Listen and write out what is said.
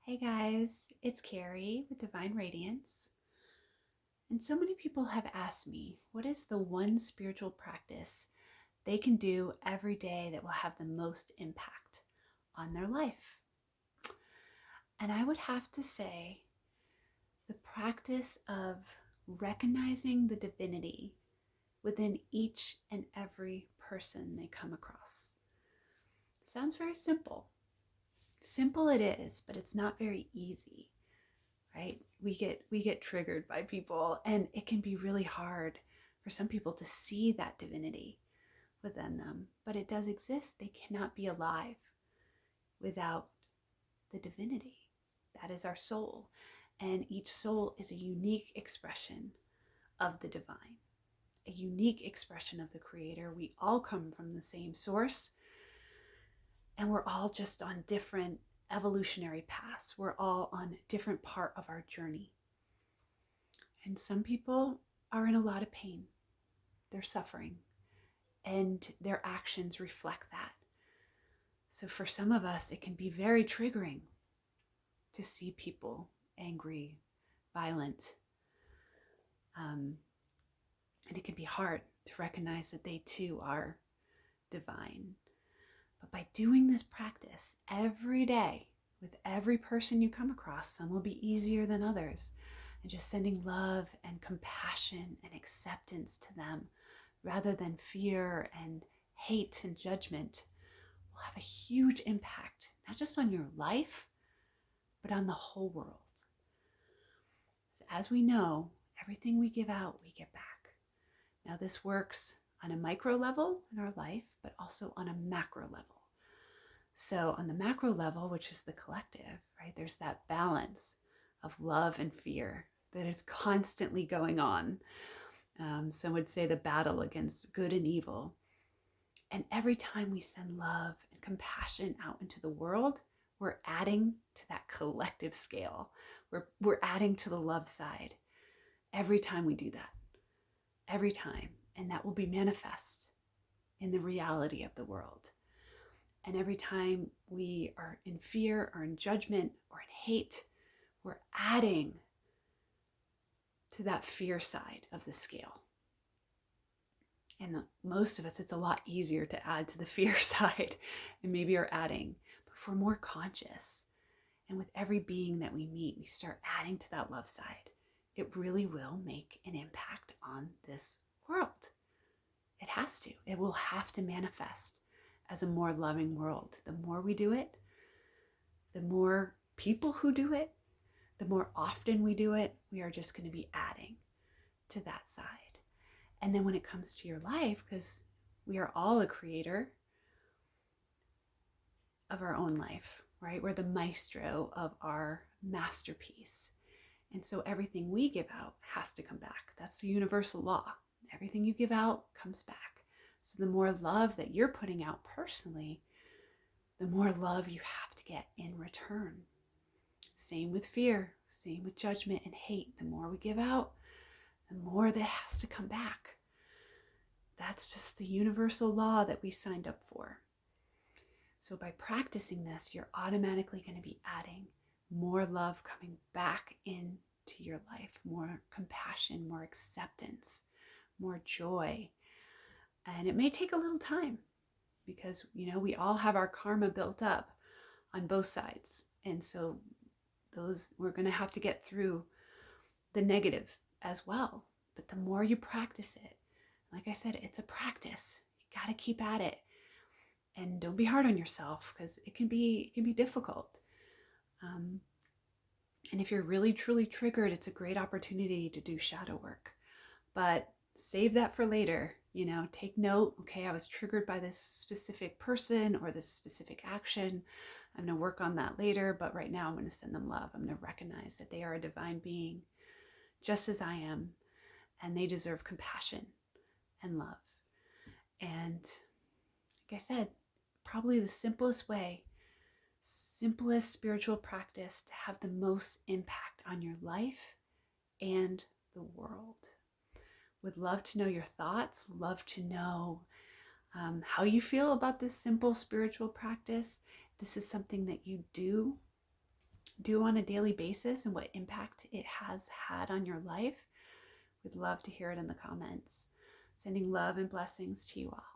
Hey guys, it's Carrie with Divine Radiance. And so many people have asked me, what is the one spiritual practice they can do every day that will have the most impact on their life? And I would have to say the practice of recognizing the divinity within each and every person they come across. Sounds very simple. Simple it is, but it's not very easy. Right? We get triggered by people, and it can be really hard for some people to see that divinity within them, but it does exist. They cannot be alive without the divinity. That is our soul, and each soul is a unique expression of the divine, a unique expression of the creator. We all come from the same source, and we're all just on different evolutionary paths. We're all on a different part of our journey. And some people are in a lot of pain. They're suffering, and their actions reflect that. So for some of us, it can be very triggering to see people angry, violent. And it can be hard to recognize that they too are divine. But by doing this practice every day with every person you come across, some will be easier than others, and just sending love and compassion and acceptance to them rather than fear and hate and judgment will have a huge impact, not just on your life, but on the whole world. So as we know, everything we give out, we get back. Now, this works on a micro level in our life, but also on a macro level. So on the macro level, which is the collective, right, there's that balance of love and fear that is constantly going on. Some would say the battle against good and evil. And every time we send love and compassion out into the world, we're adding to that collective scale. We're adding to the love side every time we do that. Every time. And that will be manifest in the reality of the world. And every time we are in fear or in judgment or in hate, we're adding to that fear side of the scale. And most of us, it's a lot easier to add to the fear side, and maybe are adding. But if we're more conscious, and with every being that we meet, we start adding to that love side, it really will make an impact on this world. It has to. It will have to manifest as a more loving world. The more we do it, the more people who do it, the more often we do it, we are just going to be adding to that side. And then when it comes to your life, because we are all a creator of our own life, right? We're the maestro of our masterpiece. And so everything we give out has to come back. That's the universal law. Everything you give out comes back. So the more love that you're putting out personally, the more love you have to get in return. Same with fear, same with judgment and hate. The more we give out, the more that has to come back. That's just the universal law that we signed up for. So by practicing this, you're automatically going to be adding more love coming back into your life, more compassion, more acceptance, more joy. And it may take a little time because, we all have our karma built up on both sides. And so we're going to have to get through the negative as well. But the more you practice it, like I said, it's a practice. You got to keep at it. And don't be hard on yourself because it can be difficult. And if you're really truly triggered, it's a great opportunity to do shadow work. But save that for later. Take note. Okay, I was triggered by this specific person or this specific action. I'm going to work on that later, but right now I'm going to send them love. I'm going to recognize that they are a divine being, just as I am, and they deserve compassion and love. And like I said, probably the simplest spiritual practice to have the most impact on your life and the world. Would love to know your thoughts, love to know how you feel about this simple spiritual practice. This is something that you do do on a daily basis and what impact it has had on your life. We'd love to hear it in the comments. Sending love and blessings to you all.